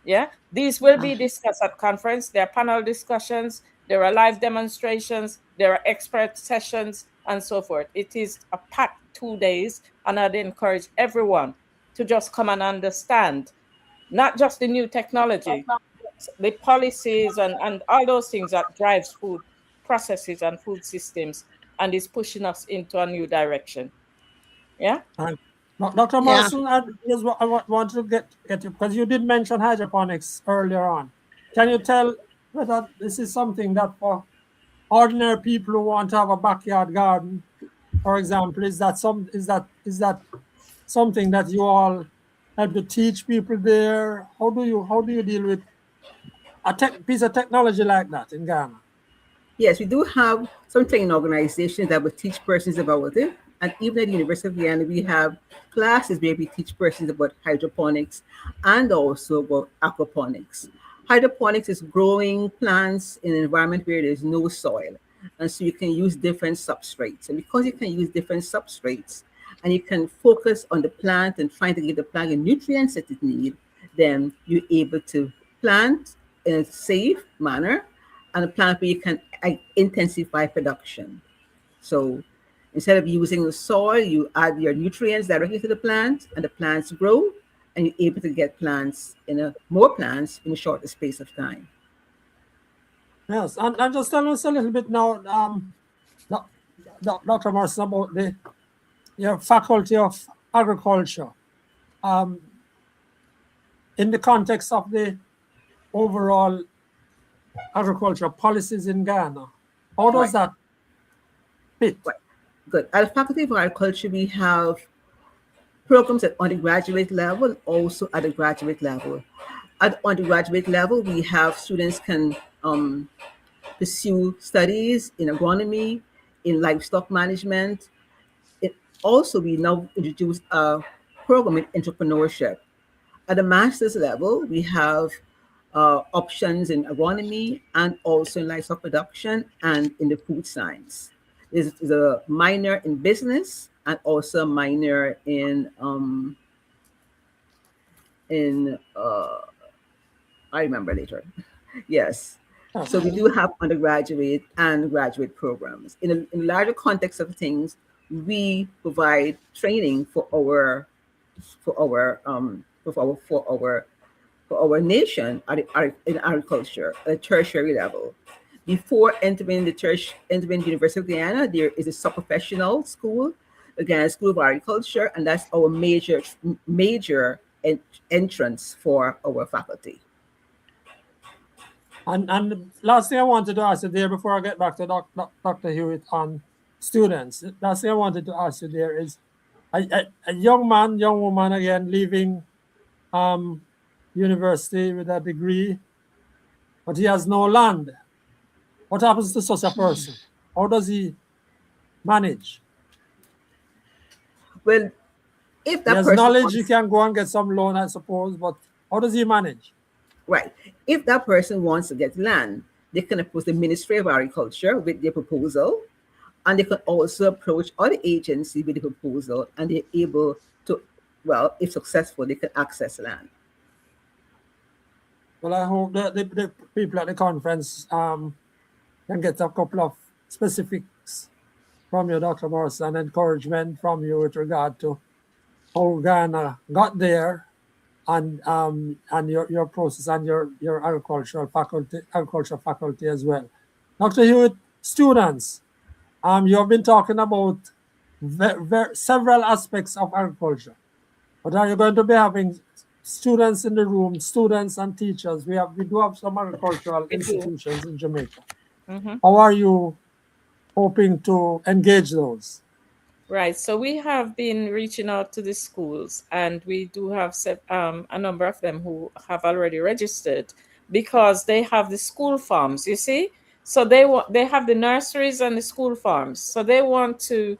Yeah, these will be discussed at conference. There are panel discussions, there are live demonstrations, there are expert sessions, and so forth. It is a packed 2 days, and I'd encourage everyone to just come and understand not just the new technology, the policies and all those things that drives food processes and food systems, and is pushing us into a new direction. Yeah. Dr. Morrison, I want to get you, because you did mention hydroponics earlier on. Can you tell whether this is something that for ordinary people who want to have a backyard garden, for example, is that something that you all help to teach people there? How do you deal with a piece of technology like that in Ghana? Yes, we do have some training organizations that will teach persons about it. And even at the University of Guyana, we have classes where we teach persons about hydroponics and also about aquaponics. Hydroponics is growing plants in an environment where there's no soil. And so you can use different substrates. And because you can use different substrates and you can focus on the plant and trying to give the plant the nutrients that it needs, then you're able to plant in a safe manner and a plant where you can intensify production. So instead of using the soil, you add your nutrients directly to the plant, and the plants grow, and you're able to get more plants in a shorter space of time. Yes, and just tell us a little bit now, Dr. Morrison, about your Faculty of Agriculture, in the context of the overall agricultural policies in Ghana. How does that fit? Right. Good. At the Faculty of Agriculture, we have programs at undergraduate level, also at the graduate level. At the undergraduate level, we have students can pursue studies in agronomy, in livestock management, in also, we now introduce a program in entrepreneurship. At the master's level, we have options in agronomy and also in livestock production and in the food science. There's a minor in business and also a minor in I remember later. Yes. So we do have undergraduate and graduate programs. In a larger context of things, we provide training for our nation in agriculture at a tertiary level. Before entering the University of Guyana, there is a sub-professional school, the Guyana School of Agriculture, and that's our major entrance for our faculty. And the last thing I wanted to ask you there before I get back to Dr. Hewitt on students, last thing I wanted to ask you there is a young woman again leaving university with a degree, but he has no land. What happens to such a person? How does he manage? Well, if that he has person knowledge, he can go and get some loan, I suppose, but how does he manage? Right. If that person wants to get land, they can approach the Ministry of Agriculture with their proposal, and they can also approach other agencies with the proposal, and they're able to, well, if successful, they can access land. Well, I hope that the people at the conference can get a couple of specifics from you, Dr. Morrison, and encouragement from you with regard to how Ghana got there, and your process and your agricultural faculty as well. Dr. Hewitt, students, you have been talking about several aspects of agriculture, but are you going to be having students in the room, students and teachers? We do have some agricultural institutions in Jamaica. Mm-hmm. How are you hoping to engage those? Right. So we have been reaching out to the schools, and we do have a number of them who have already registered because they have the school farms, you see. So they have the nurseries and the school farms. So they want to,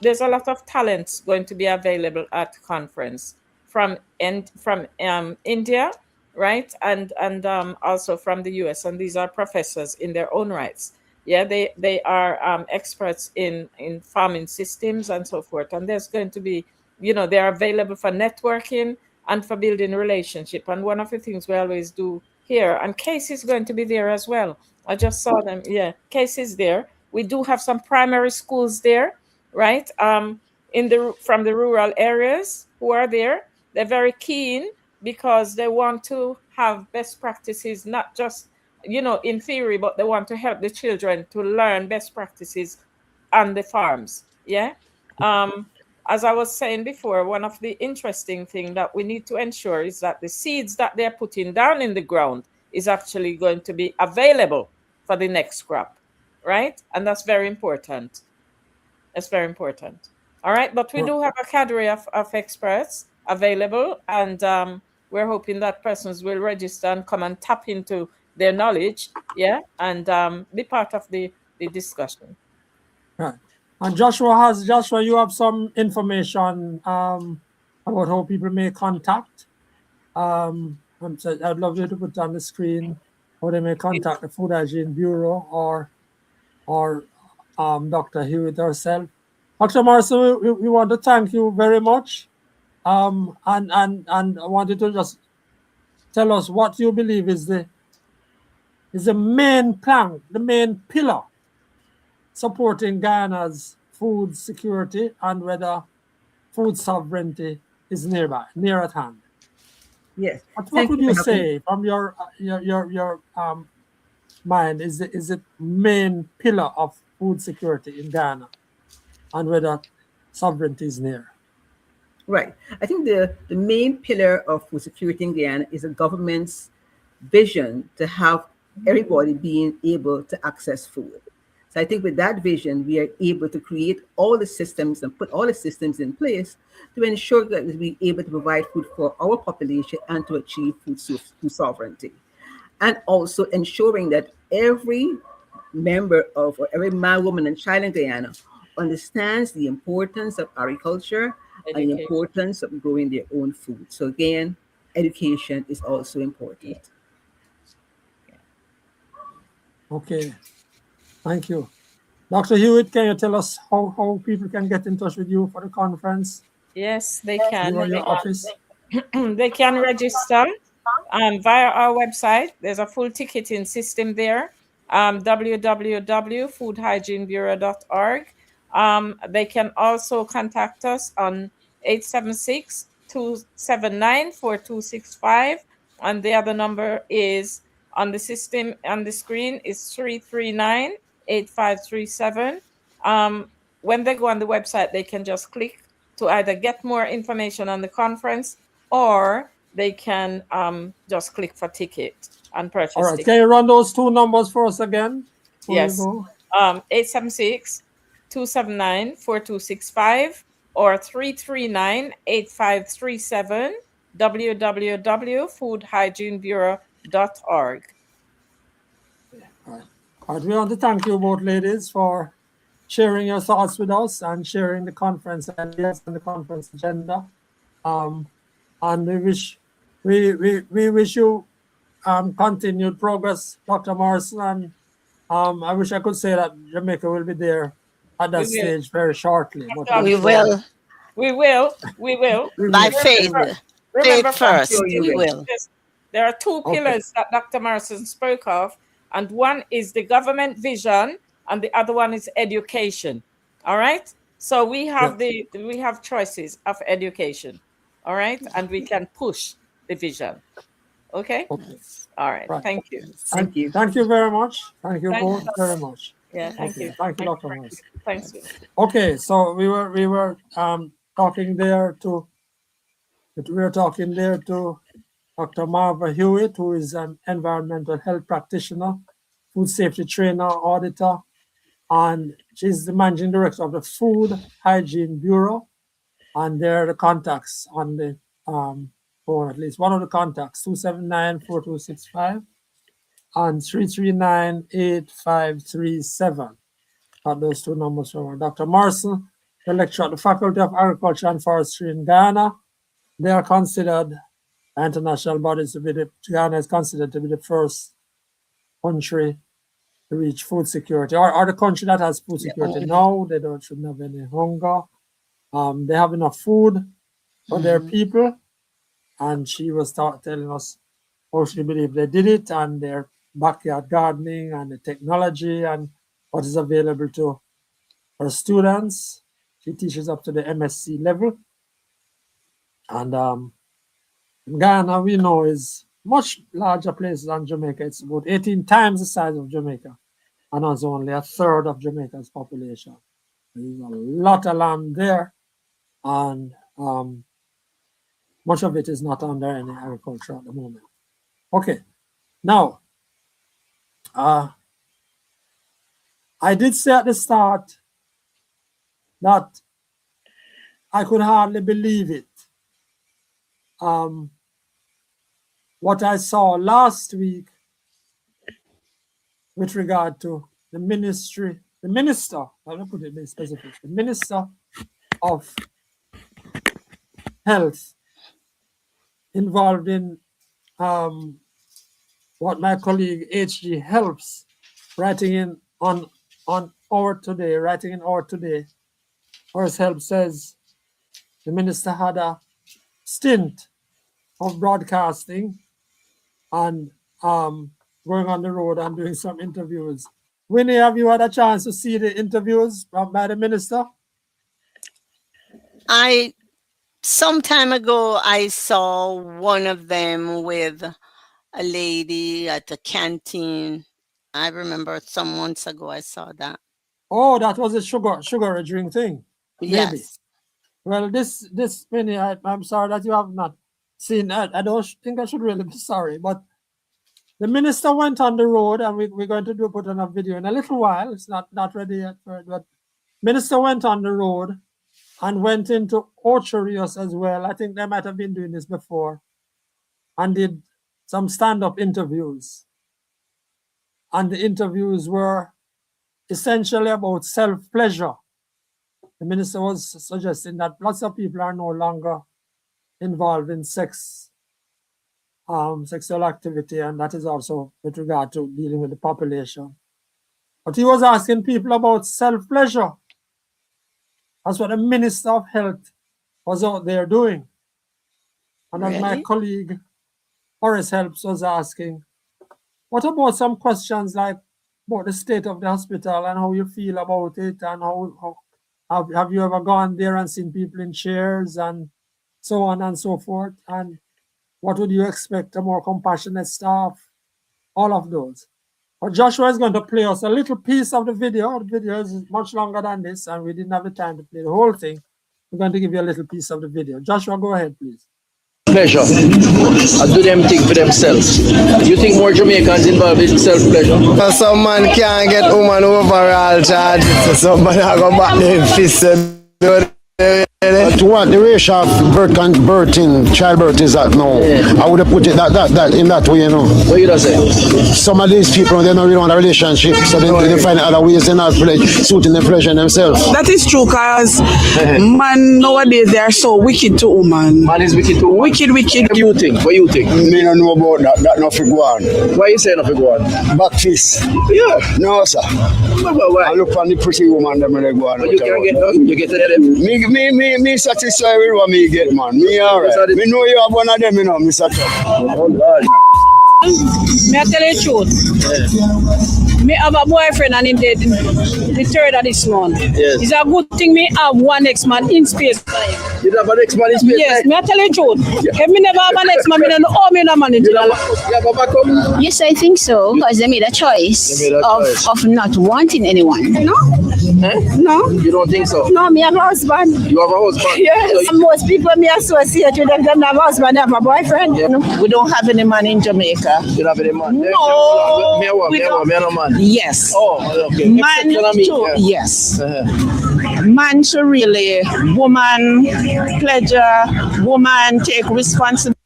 there's a lot of talents going to be available at the conference from India, right? And also from the US. And these are professors in their own rights. Yeah, they are experts in farming systems and so forth. And there's going to be, they're available for networking and for building relationship. And one of the things we always do here, and Case is going to be there as well. I just saw them. Yeah, Case is there. We do have some primary schools there, right? From the rural areas who are there. They're very keen because they want to have best practices, not just in theory, but they want to help the children to learn best practices on the farms. Yeah. As I was saying before, one of the interesting things that we need to ensure is that the seeds that they're putting down in the ground is actually going to be available for the next crop, right? And that's very important. That's very important. All right. But we do have a cadre of experts available, and we're hoping that persons will register and come and tap into their knowledge, yeah, and be part of the discussion. Right. And Joshua, you have some information about how people may contact. I'd love you to put on the screen how they may contact the Food Hygiene Bureau or Dr. Hewitt herself. Dr. Morrison, we want to thank you very much. And I wanted to just tell us what you believe is the main plank, the main pillar supporting Guyana's food security and whether food sovereignty is near at hand. Yes. What would you say from your mind is the main pillar of food security in Guyana and whether sovereignty is near? Right. I think the main pillar of food security in Guyana is the government's vision to have everybody being able to access food. So I think with that vision, we are able to create all the systems and put all the systems in place to ensure that we're able to provide food for our population and to achieve food sovereignty. And also ensuring that every member of, or every man, woman, and child in Guyana understands the importance of agriculture and the Education. importance of growing their own food. So again, education is also important. Okay, thank you. Dr. Hewitt, can you tell us how people can get in touch with you for the conference? Yes, they can. You or your office? They can register via our website. There's a full ticketing system there. www.foodhygienebureau.org. They can also contact us on 876-279-4265. And the other number is on the system on the screen is 339-8537. When they go on the website, they can just click to either get more information on the conference, or they can just click for ticket and purchase. All right, ticket. can you run those two numbers for us again? Yes. 876-279-4265 or 339-8537, www.foodhygienebureau.org. All right, we want to thank you both ladies for sharing your thoughts with us and sharing the conference ideas and the conference agenda. And we wish you continued progress, Dr. Morrison. And I wish I could say that Jamaica will be there at that stage very shortly. But We will. We will. By faith. Faith first. you We will. will. There are two pillars that Dr. Morrison spoke of, and one is the government vision, and the other one is education. All right. So we have we have choices of education. All right, and we can push the vision. Okay. All right. Thank you. Thank you. Thank you very much. Thank you both very much. Yeah. Thank you. Thank you, Dr. Morrison. Thanks. Okay, so we were talking there to Dr. Marva Hewitt, who is an environmental health practitioner, food safety trainer, auditor, and she's the managing director of the Food Hygiene Bureau. And there are the contacts on the phone, at least one of the contacts, 279-4265 and 339-8537. Got those two numbers from Dr. Morrison, the lecturer at the Faculty of Agriculture and Forestry in Ghana. They are considered, international bodies, Ghana is considered to be the first country to reach food security, or the country that has food security now. They shouldn't have any hunger. They have enough food for their people. And she was telling us how she believed they did it, and their backyard gardening and the technology and what is available to her students. She teaches up to the MSc level. And Ghana, we know, is much larger place than Jamaica. It's about 18 times the size of Jamaica, and has only a third of Jamaica's population. There's a lot of land there, and much of it is not under any agriculture at the moment. Okay, now, I did say at the start that I could hardly believe it. What I saw last week with regard to the minister, let me put it in specific, the Minister of Health involved in what my colleague H.G. Helps writing in Our Today, Horace Help says the minister had a stint of broadcasting and going on the road and doing some interviews. Winnie, have you had a chance to see the interviews by the minister? Some time ago, I saw one of them with a lady at a canteen. I remember some months ago I saw that. Oh, that was a sugar drink thing. Maybe. Yes. Well, this Winnie, I'm sorry that you have not seen that. I don't think I should really be sorry, but the minister went on the road, and we're going to put on a video in a little while. It's not ready yet, but minister went on the road and went into orchards as well. I think they might have been doing this before, and did some stand-up interviews. And the interviews were essentially about self-pleasure the minister was suggesting that lots of people are no longer involved in sexual activity, and that is also with regard to dealing with the population. But he was asking people about self-pleasure. That's what the Minister of Health was out there doing. And as my colleague Horace Helps was asking, what about some questions like about the state of the hospital and how you feel about it, and how have you ever gone there and seen people in chairs and so on and so forth, and what would you expect, a more compassionate staff, all of those. But Joshua is going to play us a little piece of the video. The video is much longer than this, and we didn't have the time to play the whole thing. We're going to give you a little piece of the video. Joshua, go ahead, please. Pleasure. I do them thing for themselves. You think more Jamaicans involved in self-pleasure? Some man can't get woman overall charge, so some man I go back there and fist and To what the ratio of childbirth is that now? I would have put it that in that way, you know. What you don't say? Some of these people, they don't really want a relationship, so they find other ways in not suiting their pleasure themselves. That is true, because man nowadays they are so wicked to woman. Man is wicked to woman? Wicked. What do you think? What do you think? Me don't know about that. That not for go on. Why you say not for go on? Back fist. Yeah. No, sir. Why? I look for the pretty woman them when they go on. But you can't get none. You get to them. Me satisfied with what me get, man. Me alright. Me know you have one of them, you know, Mr. Oh, God. Me I tell you the truth. Me have a boyfriend and him dead the 3rd of this month. Yes. It's a good thing me have one ex-man in space. You have an ex-man in space? Yes, me I tell you the truth. If me never have an ex-man, me don't owe me no money. You have a backup? Yes, I think so, because they made a choice, of not wanting anyone. No? No. You don't think so? No, me have a husband. You have a husband? Yes. So Most people me associate with them have a husband, they have a boyfriend. Yeah. We don't have any man in Jamaica. you don't have any man? No. Me no man. Yes. Oh, okay. Man too, yes. Man should really, woman, pleasure, woman take responsibility.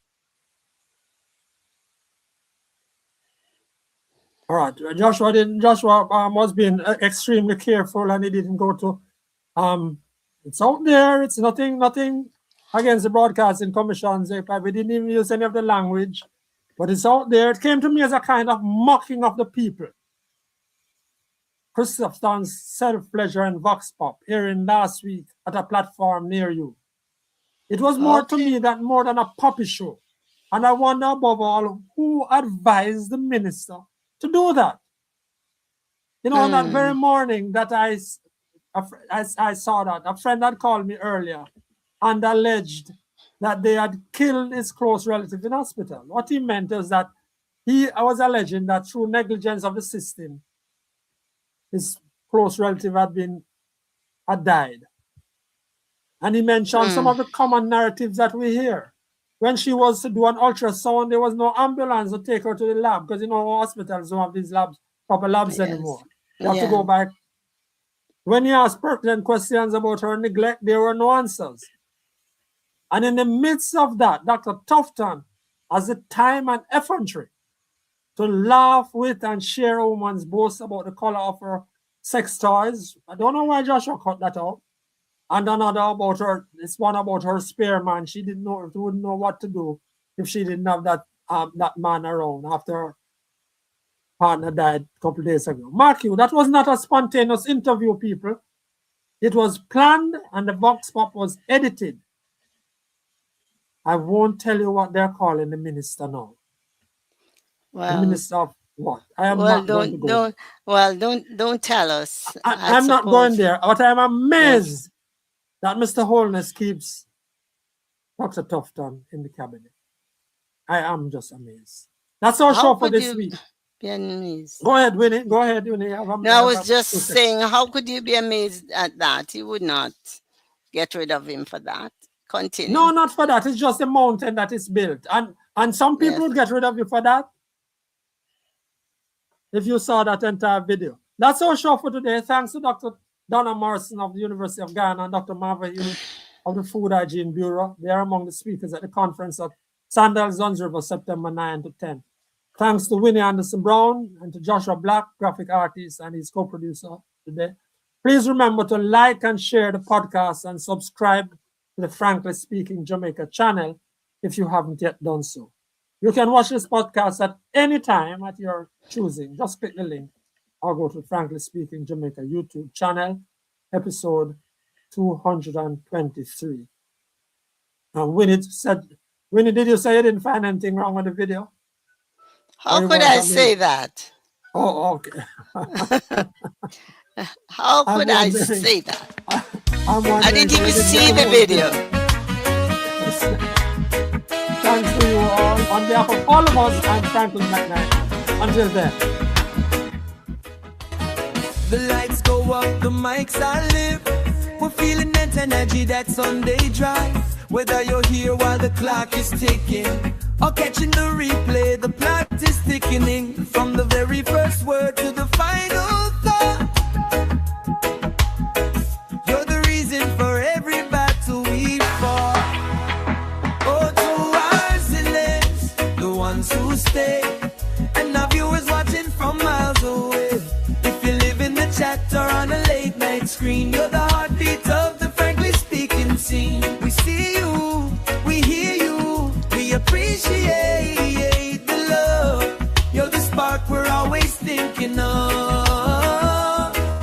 All right, Joshua was being extremely careful, and he didn't go to. It's out there. It's nothing against the Broadcasting Commission. We didn't even use any of the language, but it's out there. It came to me as a kind of mocking of the people. Christopher's self-pleasure and Vox Pop airing last week at a platform near you. It was more to me more than a puppy show, and I wonder above all who advised the minister to do that. You know, on that very morning that I saw that, a friend had called me earlier and alleged that they had killed his close relative in hospital. What he meant was that I was alleging that through negligence of the system, his close relative had died. And he mentioned some of the common narratives that we hear. When she was to do an ultrasound, there was no ambulance to take her to the lab, because hospitals don't have these proper labs anymore. You have to go back. When you asked pertinent questions about her neglect, there were no answers. And in the midst of that, Dr. Tufton has the time and effrontery to laugh with and share a woman's boast about the color of her sex toys. I don't know why Joshua cut that out. And another about her, this one about her spare man. She wouldn't know what to do if she didn't have that man around after her partner died a couple of days ago. Mark you, that was not a spontaneous interview, people. It was planned and the Vox Pop was edited. I won't tell you what they're calling the minister now. Well, the minister of what? I am not going to go. Don't tell us. I'm not going there. But I'm amazed that Mr. Holness keeps Dr. Tufton in the cabinet. I am just amazed. That's our show for this week. Be amazed? Go ahead, Winnie. I was just saying, how could you be amazed at that? He would not get rid of him for that. Continue. No, not for that. It's just a mountain that is built. And some people would get rid of you for that. If you saw that entire video. That's our show for today. Thanks to Dr. Donna Morrison of the University of Ghana and Dr. Marva Hewitt of the Food Hygiene Bureau. They are among the speakers at the conference at Sandals Duns River, September 9 to 10. Thanks to Winnie Anderson Brown and to Joshua Black, graphic artist and his co-producer today. Please remember to like and share the podcast and subscribe to the Frankly Speaking Jamaica channel if you haven't yet done so. You can watch this podcast at any time at your choosing. Just click the link or go to Frankly Speaking Jamaica YouTube channel, episode 223. And Winnie, did you say you didn't find anything wrong with the video? How could I say that? Oh, okay. How could I say that? I didn't even see the video. Thanks to you all. On behalf of all of us, I'm Franklin McKnight. Until then. The lights go up, the mics are lit. We're feeling that energy, that Sunday drive. Whether you're here while the clock is ticking or catching the replay, the plot is thickening. From the very first word to the final thought, you're the reason for every battle we fought. Oh, to our zealots, the ones who stay, and our viewers watching from miles away. If you live in the chat or on a late night screen, you're the heartbeat of the Frankly Speaking scene. We see you, we hear you, we appreciate the love. You're the spark we're always thinking of.